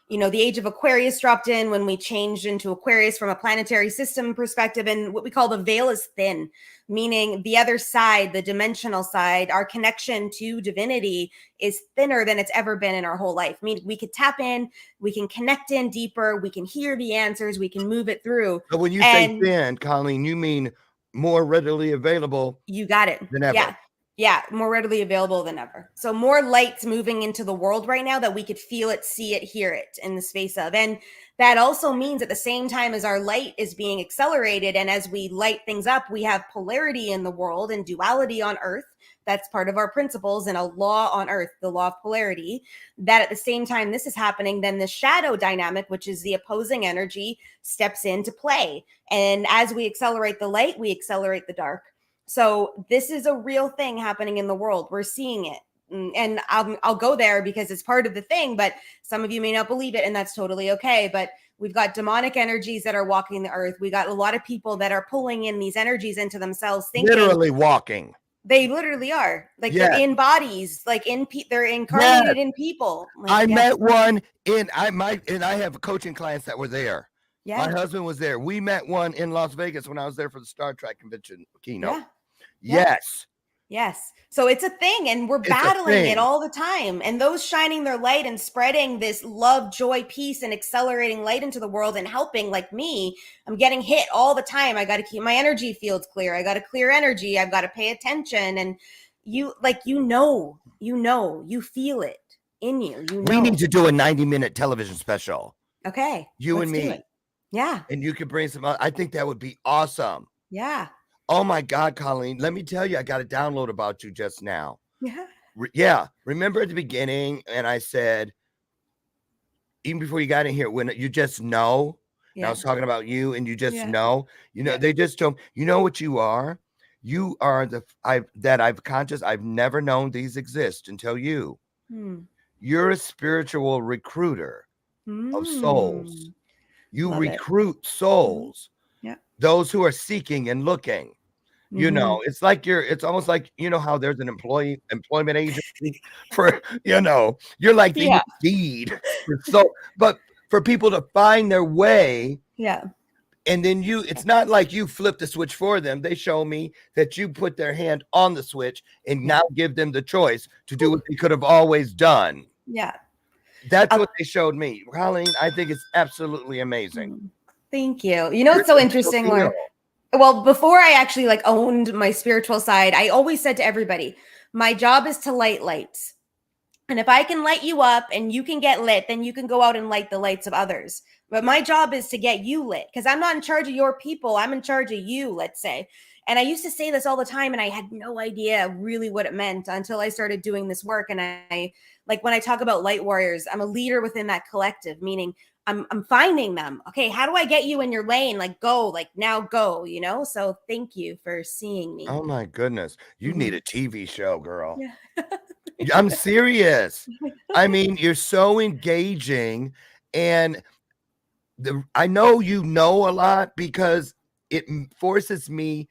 the age of Aquarius dropped in when we changed into Aquarius from a planetary system perspective. And what we call the veil is thin, meaning the other side, the dimensional side, our connection to divinity is thinner than it's ever been in our whole life. I mean, we could tap in, we can connect in deeper, we can hear the answers, we can move it through. But when you say thin, Colleen, you mean more readily available? You got it. Than ever. Yeah. Yeah, more readily available than ever. So more light's moving into the world right now that we could feel it, see it, hear it in the space of. And that also means at the same time as our light is being accelerated and as we light things up, we have polarity in the world and duality on Earth. That's part of our principles and a law on Earth, the law of polarity. That at the same time this is happening, then the shadow dynamic, which is the opposing energy, steps into play. And as we accelerate the light, we accelerate the dark. So this is a real thing happening in the world. We're seeing it. And I'll go there because it's part of the thing, but some of you may not believe it, and that's totally okay. But we've got demonic energies that are walking the earth. We got a lot of people that are pulling in these energies into themselves, thinking literally walking. They literally are. Like yes. They're in bodies, like they're incarnated in people. Like, I met one and I have coaching clients that were there. Yeah. My husband was there. We met one in Las Vegas when I was there for the Star Trek convention keynote. Yeah. Yes. Yes. So it's a thing and we're battling it all the time. And those shining their light and spreading this love, joy, peace, and accelerating light into the world and helping, like me, I'm getting hit all the time. I got to keep my energy fields clear. I got to clear energy. I've got to pay attention. And you feel it in you. We need to do a 90-minute television special. Okay. You and me. Yeah. And you could bring some, I think that would be awesome. Yeah. Oh my God, Colleen, let me tell you, I got a download about you just now. Yeah. Yeah. Remember at the beginning, and I said, even before you got in here, when you just know, and I was talking about you and you just know, they just told me, you know what you are? You are I've never known these exist until you. You're a spiritual recruiter of souls. You recruit souls. Those who are seeking and looking. It's like it's almost like, how there's an employment agency for, you're like the Indeed. But for people to find their way. Yeah. And then it's not like you flip the switch for them. They show me that you put their hand on the switch and now give them the choice to do what they could have always done. Yeah. That's what they showed me. Colleen, I think it's absolutely amazing. Thank you. It's so interesting, Lauren. Well, before I actually owned my spiritual side, I always said to everybody, my job is to light lights. And if I can light you up and you can get lit, then you can go out and light the lights of others. But my job is to get you lit because I'm not in charge of your people. I'm in charge of you, let's say. And I used to say this all the time and I had no idea really what it meant until I started doing this work. And I when I talk about light warriors, I'm a leader within that collective, meaning I'm finding them. Okay, how do I get you in your lane? Go, now go, So thank you for seeing me. Oh my goodness. You need a TV show, girl. Yeah. I'm serious. I mean, you're so engaging and I know you know a lot because it forces me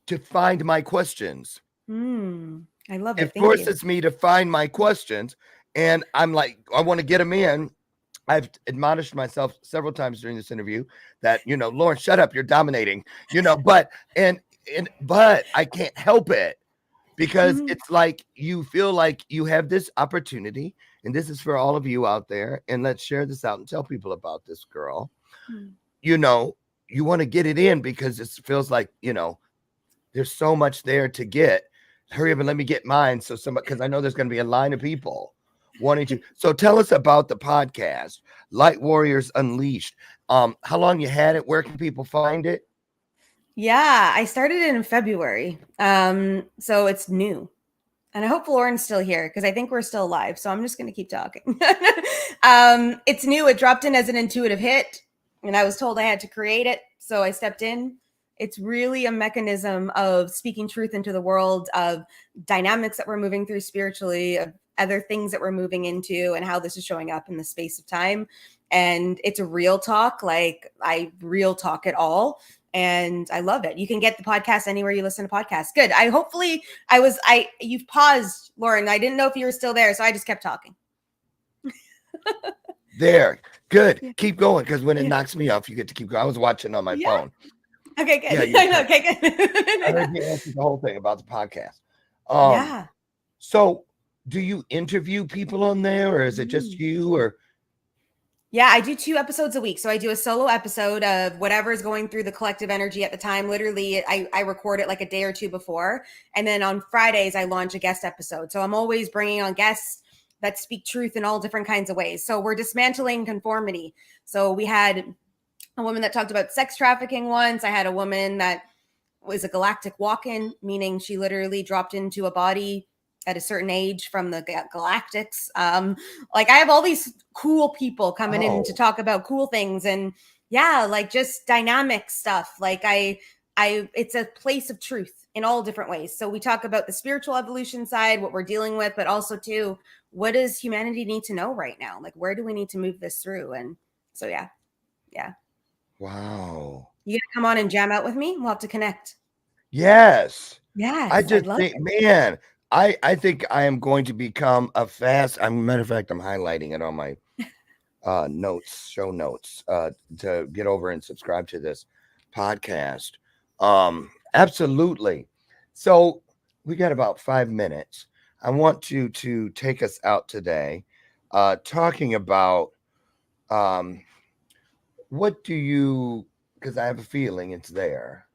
to find my questions. I love it. It forces me to find my questions and I'm like, I want to get them in. I've admonished myself several times during this interview that, Lauren, shut up, you're dominating, but I can't help it because it's like you feel like you have this opportunity, and this is for all of you out there, and let's share this out and tell people about this girl. You want to get it in because it feels like, there's so much there to get. Hurry up and let me get mine. So because I know there's going to be a line of people wanting to. So tell us about the podcast, Light Warriors Unleashed. How long you had it? Where can people find it? Yeah, I started it in February. So it's new. And I hope Lauren's still here because I think we're still live. So I'm just going to keep talking. It's new. It dropped in as an intuitive hit. And I was told I had to create it. So I stepped in. It's really a mechanism of speaking truth into the world, of dynamics that we're moving through spiritually, of other things that we're moving into and how this is showing up in the space of time. And it's a real talk. I real talk it all. And I love it. You can get the podcast anywhere you listen to podcasts. Good. You've paused, Lauren. I didn't know if you were still there. So I just kept talking. There. Good. Yeah. Keep going, because when it Yeah. knocks me off, you get to keep going. I was watching on my Yeah. phone. Okay, good. Yeah, you're Okay, I heard good. you answer the whole thing about the podcast. Yeah. So do you interview people on there, or is it just you? Or Yeah, I do 2 episodes a week. So I do a solo episode of whatever is going through the collective energy at the time. Literally, I record it like a day or two before. And then on Fridays, I launch a guest episode. So I'm always bringing on guests that speak truth in all different kinds of ways. So we're dismantling conformity. So we had a woman that talked about sex trafficking once. I had a woman that was a galactic walk-in, meaning she literally dropped into a body at a certain age from the galactics. Like I have all these cool people coming in to talk about cool things, and yeah, like just dynamic stuff. Like it's a place of truth in all different ways. So we talk about the spiritual evolution side, what we're dealing with, but also too, what does humanity need to know right now? Like where do we need to move this through? And so yeah. wow. You gonna come on and jam out with me? We'll have to connect. Yes. Yes, I just I'd love think, it. man, I think I am going to become a fast. Matter of fact, I'm highlighting it on my show notes, to get over and subscribe to this podcast. Absolutely. So we got about 5 minutes. I want you to take us out today, talking about what do you, because I have a feeling it's there,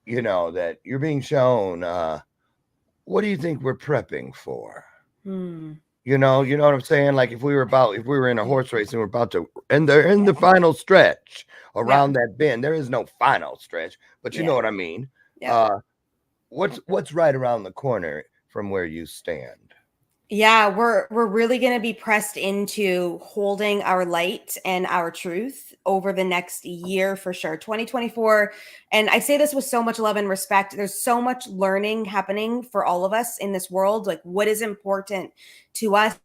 that you're being shown. What do you think we're prepping for? You know what I'm saying? Like if we were in a horse race and we're about to, and they're in the final stretch around that bend. There is no final stretch, but you know what I mean. Yeah. What's right around the corner from where you stand? Yeah, we're really going to be pressed into holding our light and our truth over the next year for sure. 2024, and I say this with so much love and respect. There's so much learning happening for all of us in this world. Like what is important to us?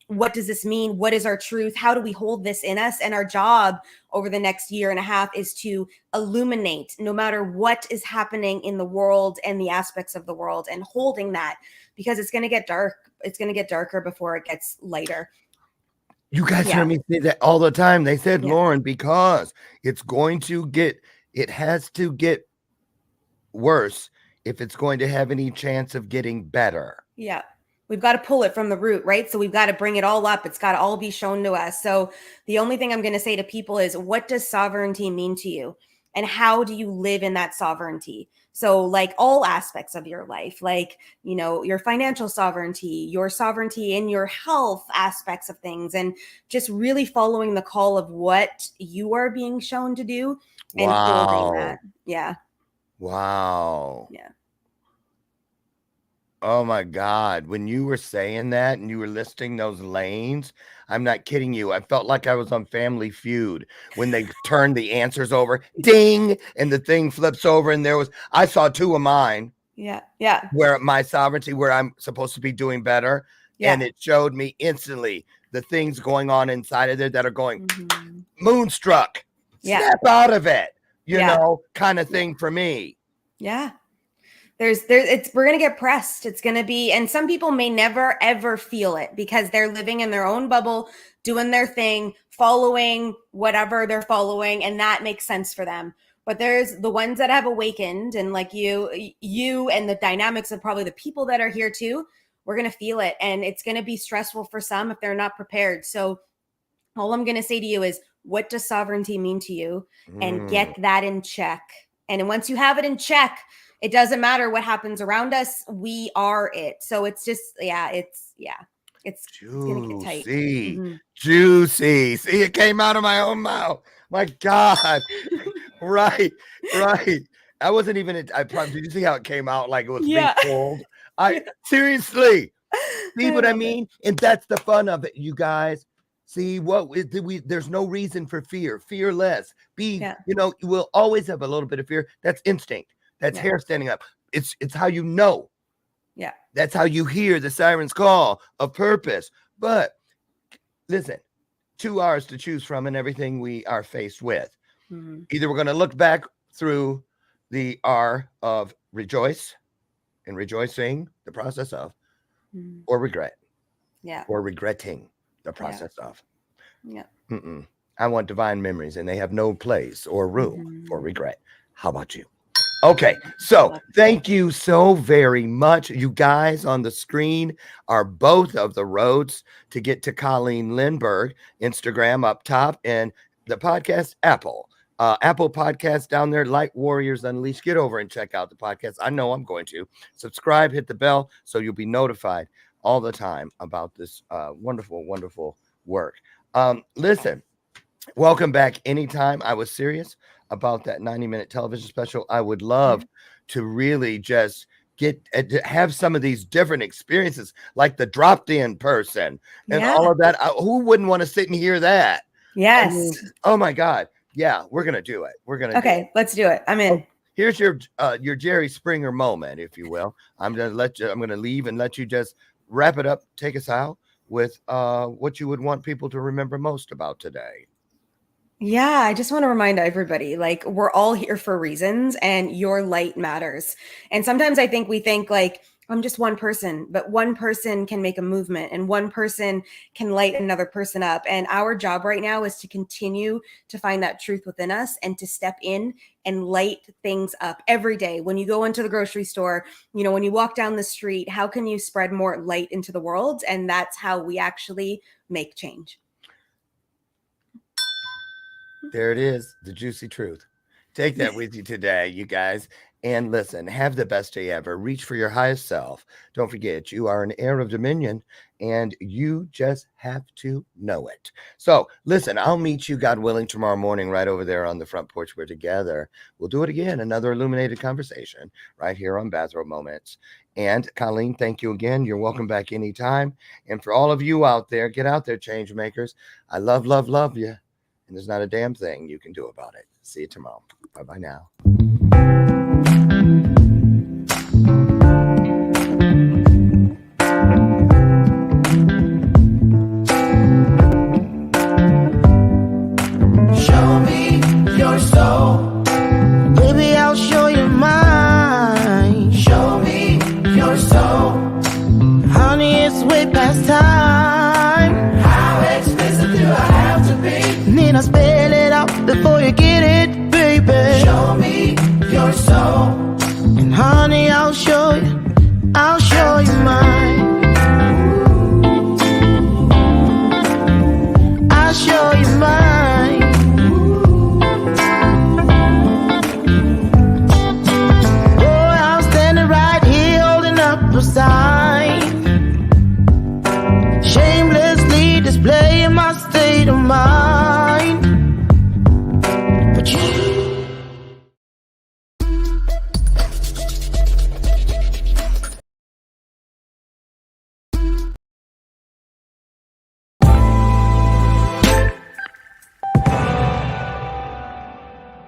What does this mean? What is our truth? How do we hold this in us? And our job over the next year and a half is to illuminate no matter what is happening in the world and the aspects of the world, and holding that, because it's going to get dark. It's going to get darker before it gets lighter. You guys hear me say that all the time. They said, Lauren, because it has to get worse if it's going to have any chance of getting better. Yeah. We've got to pull it from the root, right? So we've got to bring it all up. It's got to all be shown to us. So the only thing I'm going to say to people is, what does sovereignty mean to you? And how do you live in that sovereignty? So like all aspects of your life, like, your financial sovereignty, your sovereignty in your health aspects of things, and just really following the call of what you are being shown to do and holding that. Yeah. Wow. Yeah. Oh my God. When you were saying that and you were listing those lanes, I'm not kidding you. I felt like I was on Family Feud when they turned the answers over, ding, and the thing flips over. And I saw 2 of mine. Yeah. Yeah. Where my sovereignty, where I'm supposed to be doing better. Yeah. And it showed me instantly the things going on inside of there that are going moonstruck, snap out of it, kind of thing for me. Yeah. We're going to get pressed. It's going to be, and some people may never, ever feel it because they're living in their own bubble, doing their thing, following whatever they're following. And that makes sense for them. But there's the ones that have awakened, and like you and the dynamics of probably the people that are here too, we're going to feel it. And it's going to be stressful for some if they're not prepared. So all I'm going to say to you is, what does sovereignty mean to you? And get that in check. And once you have it in check, it doesn't matter what happens around us. We are it. So it's just, it's going to get tight. Juicy. See, it came out of my own mouth. My God. Right. I wasn't even, did you see how it came out? Like it was being pulled. Seriously. See what I mean? And that's the fun of it, you guys. See there's no reason for fear. Fear less. You will always have a little bit of fear. That's instinct. That's hair standing up. It's how you know. Yeah. That's how you hear the siren's call of purpose. But listen, 2 hours to choose from in everything we are faced with. Either we're going to look back through the R of rejoice and rejoicing, the process of, or regret. Yeah. Or regretting the process of. Yeah. I want divine memories, and they have no place or room for regret. How about you? Okay, so thank you so very much. You guys on the screen are both of the roads to get to Colleen Lindberg. Instagram up top, and the podcast, Apple Podcast down there, Light Warriors Unleashed. Get over and check out the podcast. I know I'm going to. Subscribe, hit the bell, so you'll be notified all the time about this wonderful, wonderful work. Listen, welcome back anytime. I was serious about that 90-minute television special. I would love to really just have some of these different experiences, like the dropped in person and all of that. Who wouldn't want to sit and hear that? Yes. I mean, oh my God. Yeah, we're going to do it. Let's do it. I'm in. Oh, here's your Jerry Springer moment, if you will. I'm going to leave and let you just wrap it up. Take us out with what you would want people to remember most about today. Yeah, I just want to remind everybody, like, we're all here for reasons, and your light matters. And sometimes I think we think like, I'm just one person, but one person can make a movement, and one person can light another person up. And our job right now is to continue to find that truth within us and to step in and light things up every day. When you go into the grocery store, you know, when you walk down the street, how can you spread more light into the world? And that's how we actually make change. There it is, the juicy truth. Take that with you today, you guys. And listen, have the best day ever. Reach for your highest self. Don't forget, you are an heir of dominion, and you just have to know it. So listen, I'll meet you, God willing, tomorrow morning right over there on the front porch. We're together. We'll do it again, another illuminated conversation right here on Bathrobe Moments. And Colleen, thank you again. You're welcome back anytime. And for all of you out there, get out there, change makers. I love you. And there's not a damn thing you can do about it. See you tomorrow. Bye-bye now. Show me your soul. Baby, I'll show you mine. Show me your soul. Honey, it's way past time. How expensive do I have to be? Need I spell it out before you get it, baby? Show me your soul.